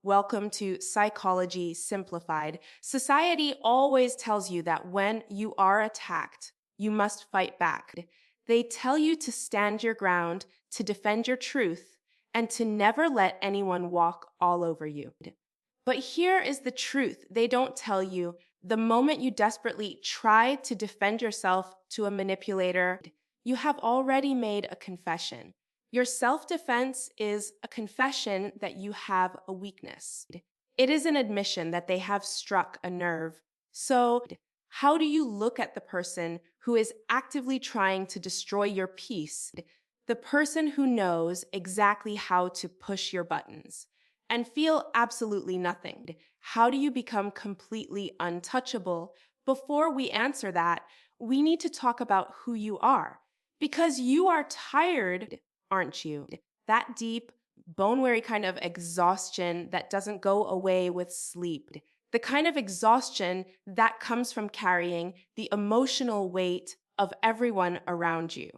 Welcome to Psychology Simplified. Society always tells you that when you are attacked, you must fight back. They tell you to stand your ground, to defend your truth, and to never let anyone walk all over you. But here is the truth they don't tell you. The moment you desperately try to defend yourself to a manipulator, you have already made a confession. Your self-defense is a confession that you have a weakness. It is an admission that they have struck a nerve. So, how do you look at the person who is actively trying to destroy your peace? The person who knows exactly how to push your buttons and feel absolutely nothing. How do you become completely untouchable? Before we answer that, we need to talk about who you are. Because you are tired, aren't you? That deep, bone-weary kind of exhaustion that doesn't go away with sleep. The kind of exhaustion that comes from carrying the emotional weight of everyone around you.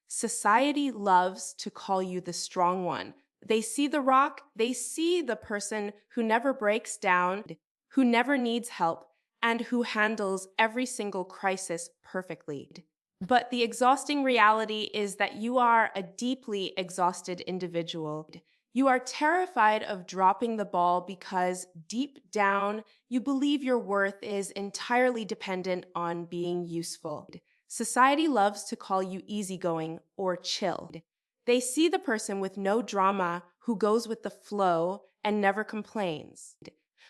Society loves to call you the strong one. They see the rock, they see the person who never breaks down, who never needs help, and who handles every single crisis perfectly. But the exhausting reality is that you are a deeply exhausted individual. You are terrified of dropping the ball because deep down, you believe your worth is entirely dependent on being useful. Society loves to call you easygoing or chill. They see the person with no drama who goes with the flow and never complains.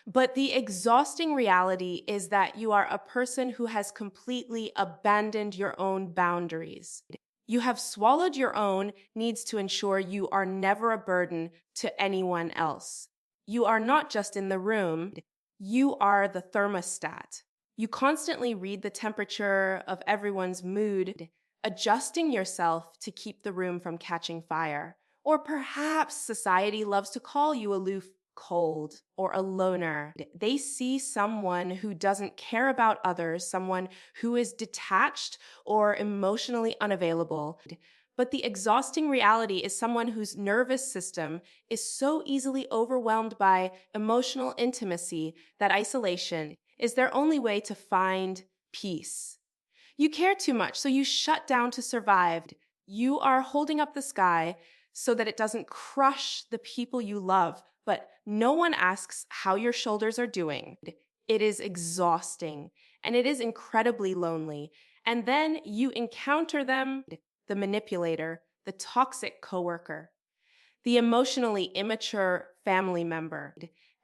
But the exhausting reality is that you are a person who has completely abandoned your own boundaries. You have swallowed your own needs to ensure you are never a burden to anyone else. You are not just in the room, you are the thermostat. You constantly read the temperature of everyone's mood, adjusting yourself to keep the room from catching fire. Or perhaps society loves to call you aloof, cold, or a loner. They see someone who doesn't care about others, someone who is detached or emotionally unavailable. But the exhausting reality is someone whose nervous system is so easily overwhelmed by emotional intimacy that isolation is their only way to find peace. You care too much, so you shut down to survive. You are holding up the sky so that it doesn't crush the people you love, but no one asks how your shoulders are doing. It is exhausting, and it is incredibly lonely. And then you encounter them, the manipulator, the toxic coworker, the emotionally immature family member.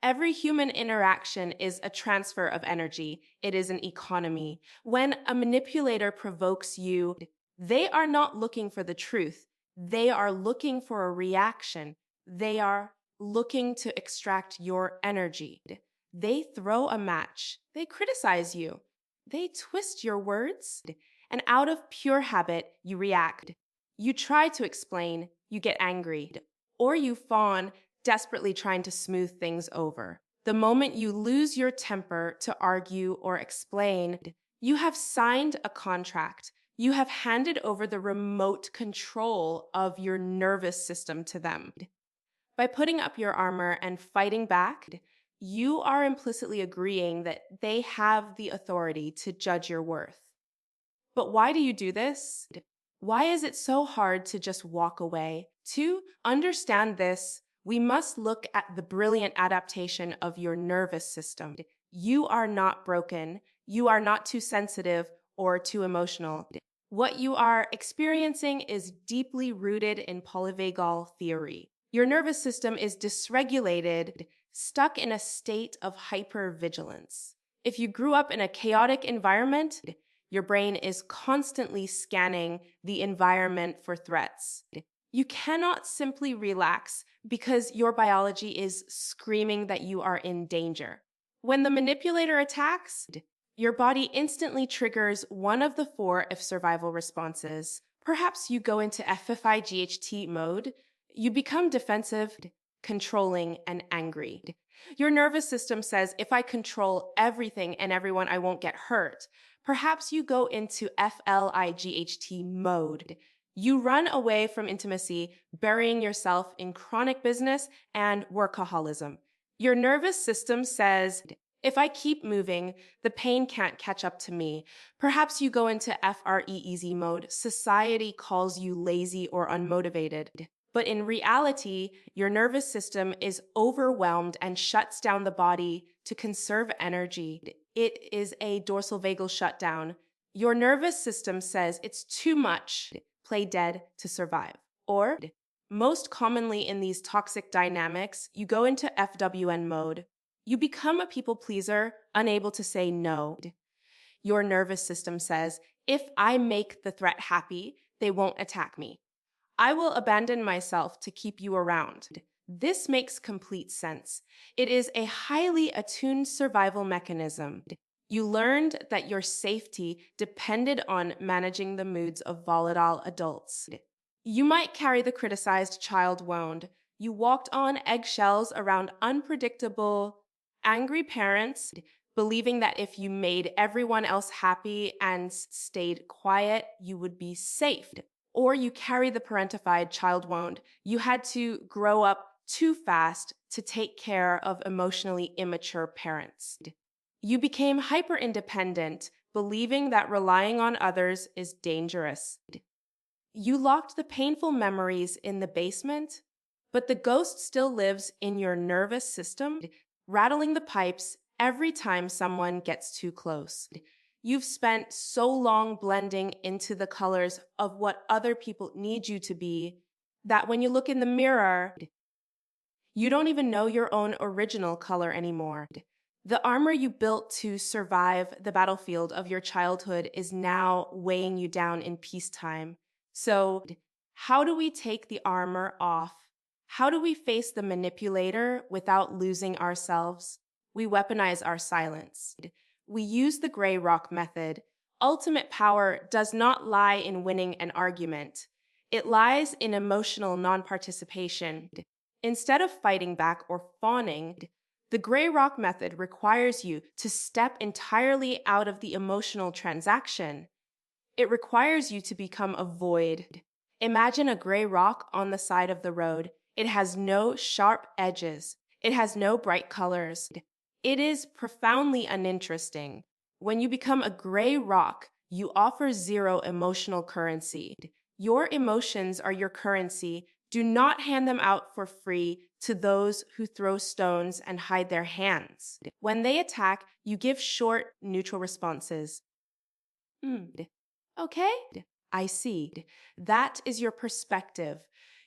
Every human interaction is a transfer of energy. It is an economy. When a manipulator provokes you, they are not looking for the truth. They are looking for a reaction. They are looking to extract your energy. They throw a match. They criticize you. They twist your words. And out of pure habit, you react. You try to explain. You get angry. Or you fawn, desperately trying to smooth things over. The moment you lose your temper to argue or explain, you have signed a contract. You have handed over the remote control of your nervous system to them. By putting up your armor and fighting back, you are implicitly agreeing that they have the authority to judge your worth. But why do you do this? Why is it so hard to just walk away? To understand this, we must look at the brilliant adaptation of your nervous system. You are not broken. You are not too sensitive or too emotional. What you are experiencing is deeply rooted in polyvagal theory. Your nervous system is dysregulated, stuck in a state of hypervigilance. If you grew up in a chaotic environment, your brain is constantly scanning the environment for threats. You cannot simply relax because your biology is screaming that you are in danger. When the manipulator attacks, your body instantly triggers one of the four if survival responses. Perhaps you go into FFIGHT mode. You become defensive, controlling, and angry. Your nervous system says, if I control everything and everyone, I won't get hurt. Perhaps you go into FLIGHT mode. You run away from intimacy, burying yourself in chronic business and workaholism. Your nervous system says, if I keep moving, the pain can't catch up to me. Perhaps you go into FRE easy mode. Society calls you lazy or unmotivated. But in reality, your nervous system is overwhelmed and shuts down the body to conserve energy. It is a dorsal vagal shutdown. Your nervous system says it's too much. Play dead to survive. Or, most commonly in these toxic dynamics, you go into FWN mode. You become a people pleaser, unable to say no. Your nervous system says, if I make the threat happy, they won't attack me. I will abandon myself to keep you around. This makes complete sense. It is a highly attuned survival mechanism. You learned that your safety depended on managing the moods of volatile adults. You might carry the criticized child wound. You walked on eggshells around unpredictable, angry parents, believing that if you made everyone else happy and stayed quiet, you would be safe. Or you carry the parentified child wound. You had to grow up too fast to take care of emotionally immature parents. You became hyper independent, believing that relying on others is dangerous. You locked the painful memories in the basement, but the ghost still lives in your nervous system, rattling the pipes every time someone gets too close. You've spent so long blending into the colors of what other people need you to be that when you look in the mirror, you don't even know your own original color anymore. The armor you built to survive the battlefield of your childhood is now weighing you down in peacetime. So, how do we take the armor off? How do we face the manipulator without losing ourselves? We weaponize our silence. We use the gray rock method. Ultimate power does not lie in winning an argument. It lies in emotional non-participation. Instead of fighting back or fawning, the gray rock method requires you to step entirely out of the emotional transaction. It requires you to become a void. Imagine a gray rock on the side of the road. It has no sharp edges. It has no bright colors. It is profoundly uninteresting. When you become a gray rock, you offer zero emotional currency. Your emotions are your currency. Do not hand them out for free to those who throw stones and hide their hands. When they attack, you give short, neutral responses. Okay, I see. That is your perspective.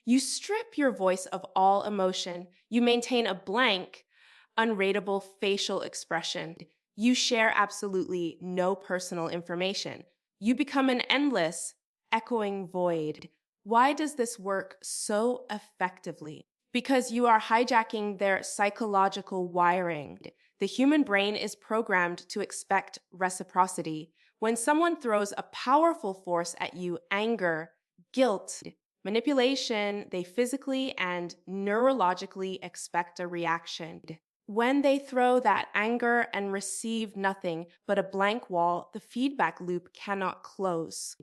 You strip your voice of all emotion. You maintain a blank, unrateable facial expression. You share absolutely no personal information. You become an endless, echoing void. Why does this work so effectively? Because you are hijacking their psychological wiring. The human brain is programmed to expect reciprocity. When someone throws a powerful force at you, anger, guilt, manipulation, they physically and neurologically expect a reaction. When they throw that anger and receive nothing but a blank wall, the feedback loop cannot close.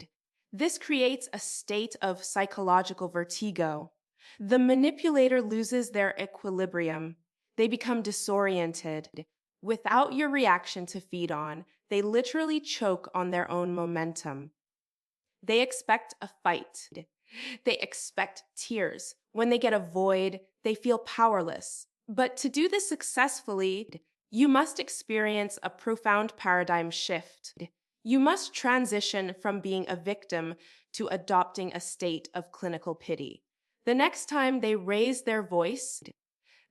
This creates a state of psychological vertigo. The manipulator loses their equilibrium. They become disoriented. Without your reaction to feed on, they literally choke on their own momentum. They expect a fight. They expect tears. When they get a void, they feel powerless. But to do this successfully, you must experience a profound paradigm shift. You must transition from being a victim to adopting a state of clinical pity. The next time they raise their voice,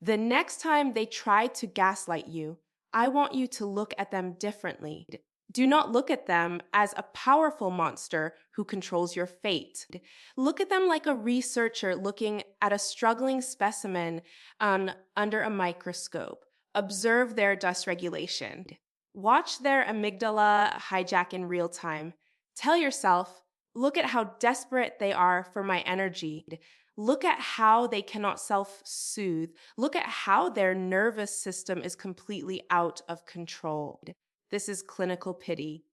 the next time they try to gaslight you, I want you to look at them differently. Do not look at them as a powerful monster who controls your fate. Look at them like a researcher looking at a struggling specimen under a microscope. Observe their dysregulation. Watch their amygdala hijack in real time. Tell yourself, look at how desperate they are for my energy. Look at how they cannot self-soothe. Look at how their nervous system is completely out of control. This is clinical pity.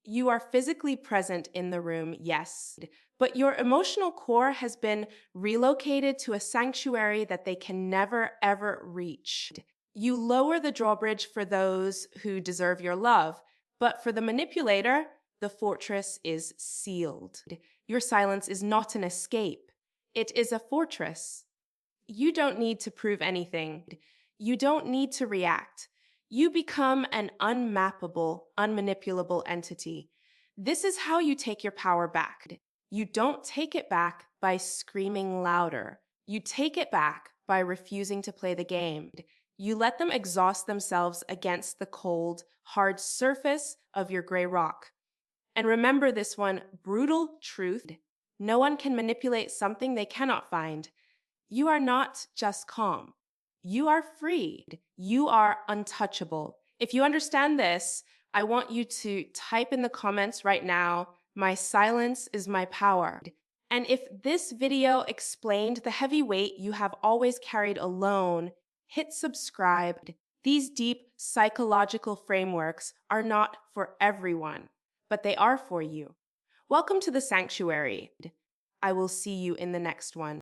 You are physically present in the room, yes, but your emotional core has been relocated to a sanctuary that they can never, ever reach. You lower the drawbridge for those who deserve your love, but for the manipulator, the fortress is sealed. Your silence is not an escape, it is a fortress. You don't need to prove anything. You don't need to react. You become an unmappable, unmanipulable entity. This is how you take your power back. You don't take it back by screaming louder. You take it back by refusing to play the game. You let them exhaust themselves against the cold, hard surface of your gray rock. And remember this one brutal truth: no one can manipulate something they cannot find. You are not just calm. You are free. You are untouchable. If you understand this, I want you to type in the comments right now, "My silence is my power." And if this video explained the heavy weight you have always carried alone, hit subscribe. These deep psychological frameworks are not for everyone, but they are for you. Welcome to the sanctuary. I will see you in the next one.